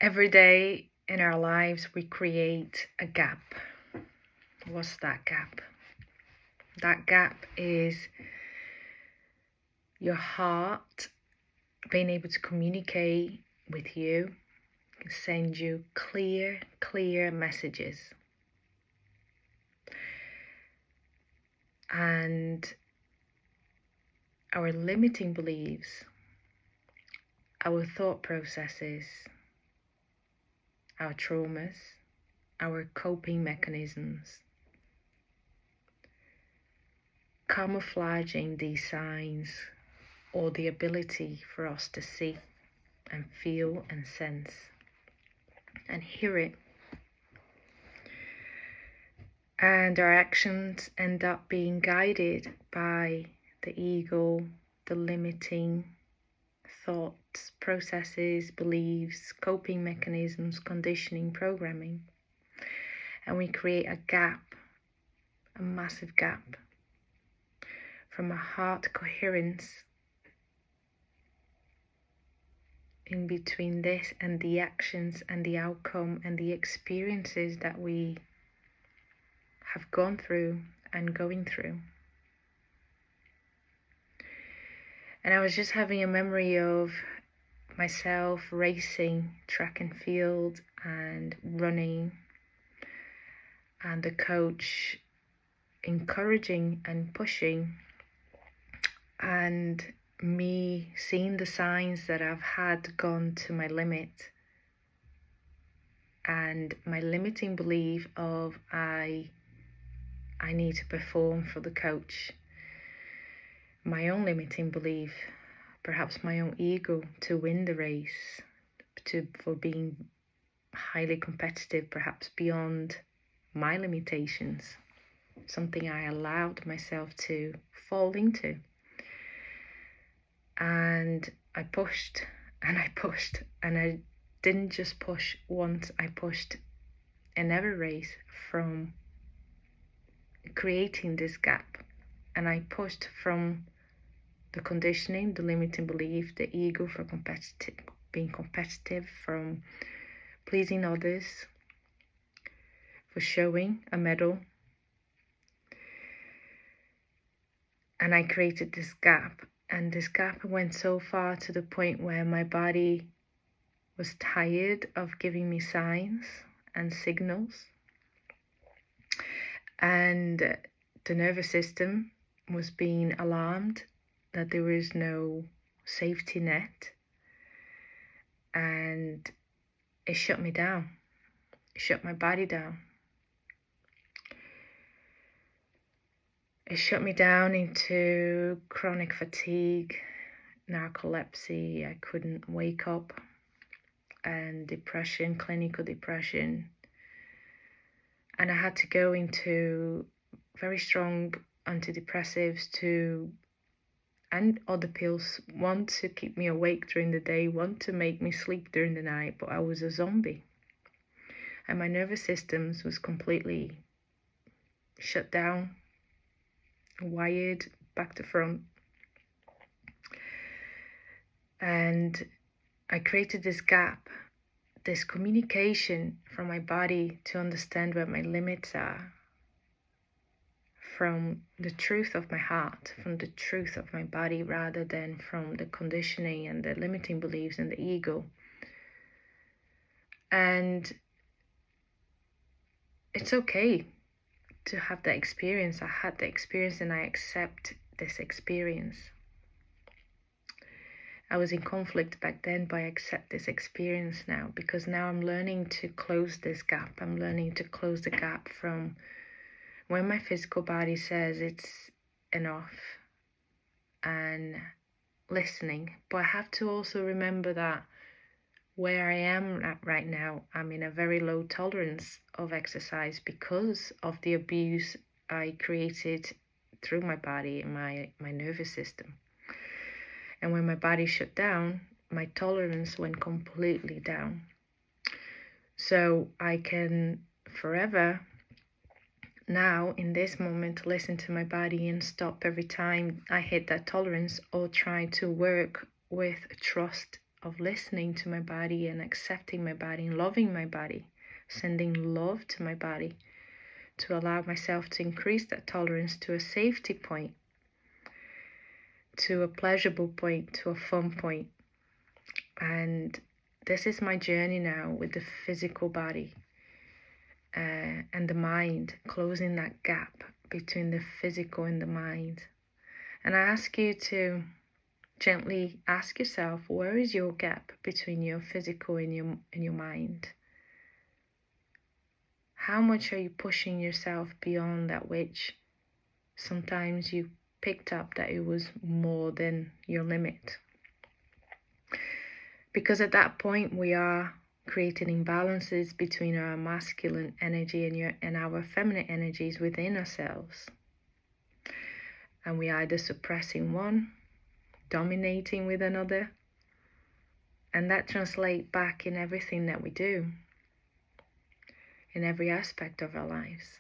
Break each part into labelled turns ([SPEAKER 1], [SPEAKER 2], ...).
[SPEAKER 1] Every day in our lives, we create a gap. What's that gap? That gap is your heart being able to communicate with you, send you clear messages. And our limiting beliefs, our thought processes, our traumas, our coping mechanisms, camouflaging these signs or the ability for us to see and feel and sense and hear it. And our actions end up being guided by the ego, the limiting thoughts, processes, beliefs, coping mechanisms, conditioning, programming. And we create a gap, a massive gap from a heart coherence in between this and the actions and the outcome and the experiences that we have gone through and going through. And I was just having a memory of myself racing track and field and running, and the coach encouraging and pushing, and me seeing the signs that I've had gone to my limit, and my limiting belief of I need to perform for the coach, my own limiting belief, perhaps my own ego to win the race, for being highly competitive, perhaps beyond my limitations, something I allowed myself to fall into. And I pushed and I pushed, and I didn't just push once, I pushed in every race from creating this gap. And I pushed from the conditioning, the limiting belief, the ego for being competitive, from pleasing others, for showing a medal. And I created this gap. And this gap went so far to the point where my body was tired of giving me signs and signals. And the nervous system was being alarmed that there was no safety net. And it shut me down. It shut my body down. It shut me down into chronic fatigue, narcolepsy, I couldn't wake up, and depression, clinical depression. And I had to go into very strong antidepressives and other pills, one to keep me awake during the day, one to make me sleep during the night, but I was a zombie. And my nervous system was completely shut down, wired back to front. And I created this gap, this communication from my body to understand where my limits are, from the truth of my heart, from the truth of my body, rather than from the conditioning and the limiting beliefs and the ego. And it's okay to have that experience. I had the experience and I accept this experience. I was in conflict back then, but I accept this experience now, because now I'm learning to close this gap. I'm learning to close the gap from when my physical body says it's enough, and listening. But I have to also remember that where I am at right now, I'm in a very low tolerance of exercise because of the abuse I created through my body and my nervous system. And when my body shut down, my tolerance went completely down. So I can forever now, in this moment, listen to my body and stop every time I hit that tolerance, or try to work with trust of listening to my body and accepting my body and loving my body, sending love to my body, to allow myself to increase that tolerance to a safety point, to a pleasurable point, to a fun point. And this is my journey now with the physical body and the mind, closing that gap between the physical and the mind. And I ask you to gently ask yourself, where is your gap between your physical and your mind? How much are you pushing yourself beyond that which sometimes you picked up that it was more than your limit? Because at that point we are creating imbalances between our masculine energy and our feminine energies within ourselves. And we are either suppressing one, dominating with another, and that translates back in everything that we do, in every aspect of our lives.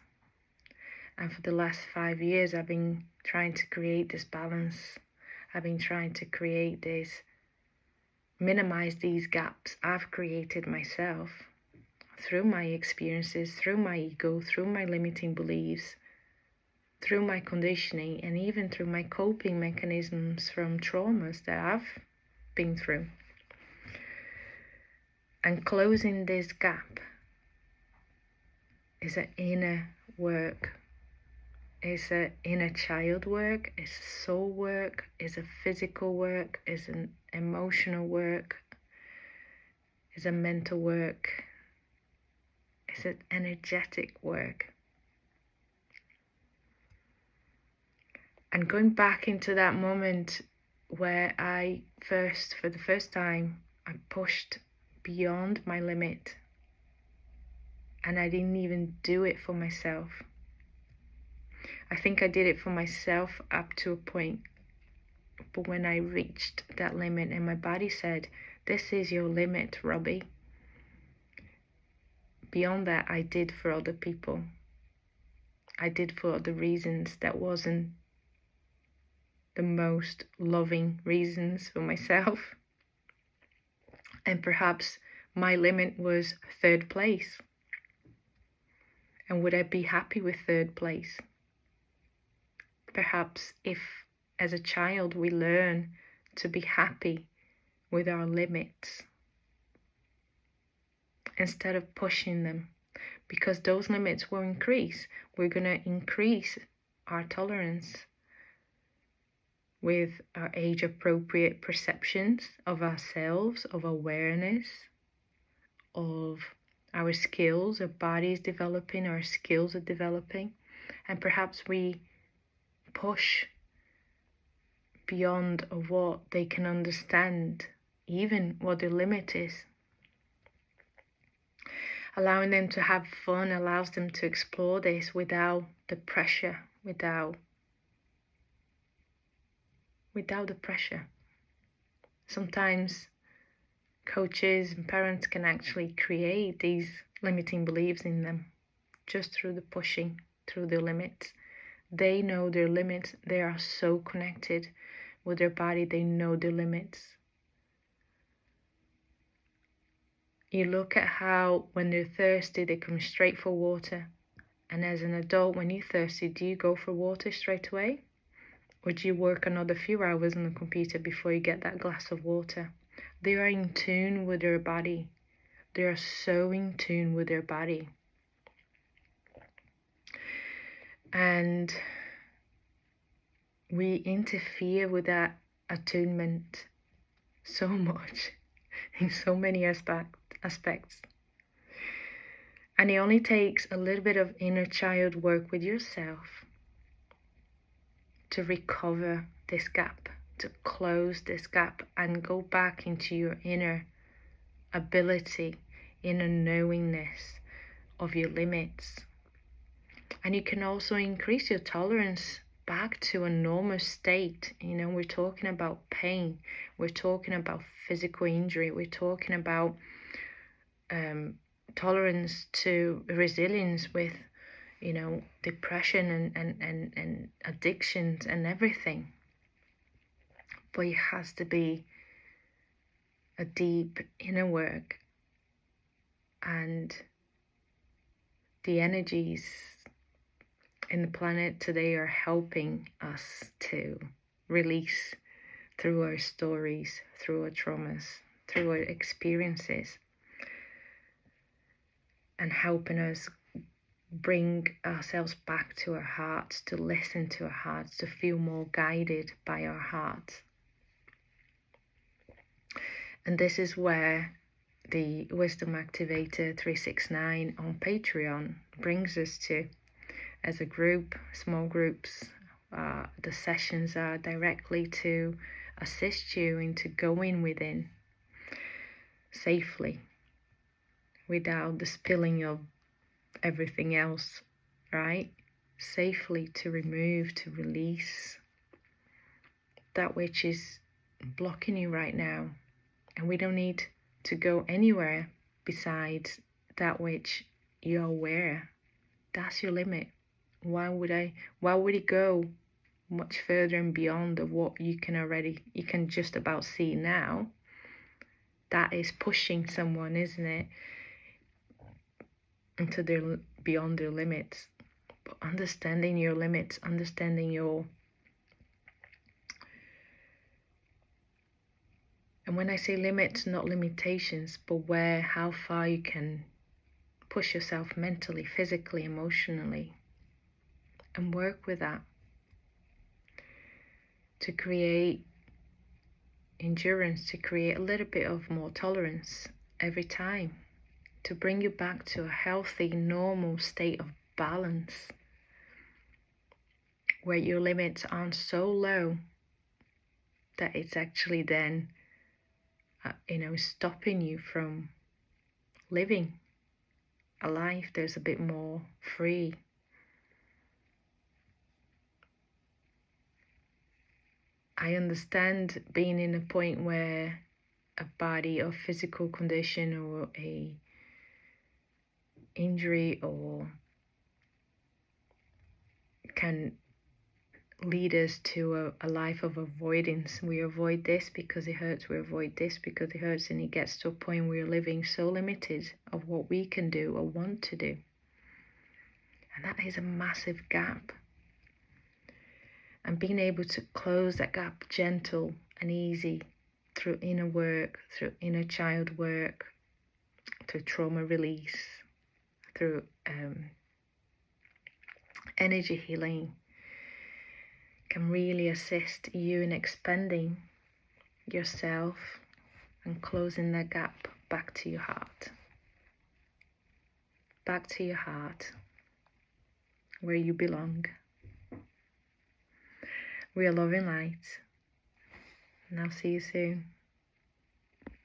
[SPEAKER 1] And for the last 5 years, I've been trying to create this balance. I've been trying to create this, minimize these gaps I've created myself through my experiences, through my ego, through my limiting beliefs, through my conditioning, and even through my coping mechanisms from traumas that I've been through. And closing this gap is an inner work. It's an inner child work, it's soul work, it's a physical work, it's an emotional work, it's a mental work, it's an energetic work. And going back into that moment where for the first time, I pushed beyond my limit, and I didn't even do it for myself. I think I did it for myself up to a point. But when I reached that limit and my body said, this is your limit, Robbie. Beyond that, I did for other people. I did for other reasons that wasn't the most loving reasons for myself. And perhaps my limit was 3rd place. And would I be happy with 3rd place? Perhaps if, as a child, we learn to be happy with our limits instead of pushing them, because those limits will increase. We're going to increase our tolerance with our age-appropriate perceptions of ourselves, of awareness, of our skills. Our body is developing, our skills are developing, and perhaps we push beyond of what they can understand, even what their limit is. Allowing them to have fun allows them to explore this without the pressure, without the pressure. Sometimes coaches and parents can actually create these limiting beliefs in them just through the pushing, through their limits. They know their limits. They are so connected with their body. They know their limits. You look at how when they're thirsty, they come straight for water. And as an adult, when you're thirsty, do you go for water straight away? Or do you work another few hours on the computer before you get that glass of water? They are in tune with their body. They are so in tune with their body. And we interfere with that attunement so much in so many aspects. And it only takes a little bit of inner child work with yourself to recover this gap, to close this gap and go back into your inner ability, inner knowingness of your limits. And you can also increase your tolerance back to a normal state. We're talking about pain, we're talking about physical injury, we're talking about tolerance to resilience with depression and addictions and everything. But it has to be a deep inner work, and the energies in the planet today are helping us to release through our stories, through our traumas, through our experiences, and helping us bring ourselves back to our hearts, to listen to our hearts, to feel more guided by our hearts. And this is where the Wisdom Activator 369 on Patreon brings us to. As a group, small groups, the sessions are directly to assist you into going within safely without the spilling of everything else, right? Safely to remove, to release that which is blocking you right now. And we don't need to go anywhere besides that which you're aware. That's your limit. Why would it go much further and beyond of what you can just about see now? That is pushing someone, isn't it, into their beyond their limits. But understanding your limits, understanding your, and when I say limits, not limitations, but how far you can push yourself mentally, physically, emotionally, and work with that to create endurance, to create a little bit of more tolerance every time, to bring you back to a healthy, normal state of balance where your limits aren't so low that it's actually then stopping you from living a life that's a bit more free. I understand being in a point where a body or physical condition or a injury or can lead us to a life of avoidance. We avoid this because it hurts, we avoid this because it hurts, and it gets to a point where we're living so limited of what we can do or want to do. And that is a massive gap. And being able to close that gap gentle and easy through inner work, through inner child work, through trauma release, through energy healing, can really assist you in expanding yourself and closing that gap back to your heart. Back to your heart, where you belong. We are loving light, and I'll see you soon.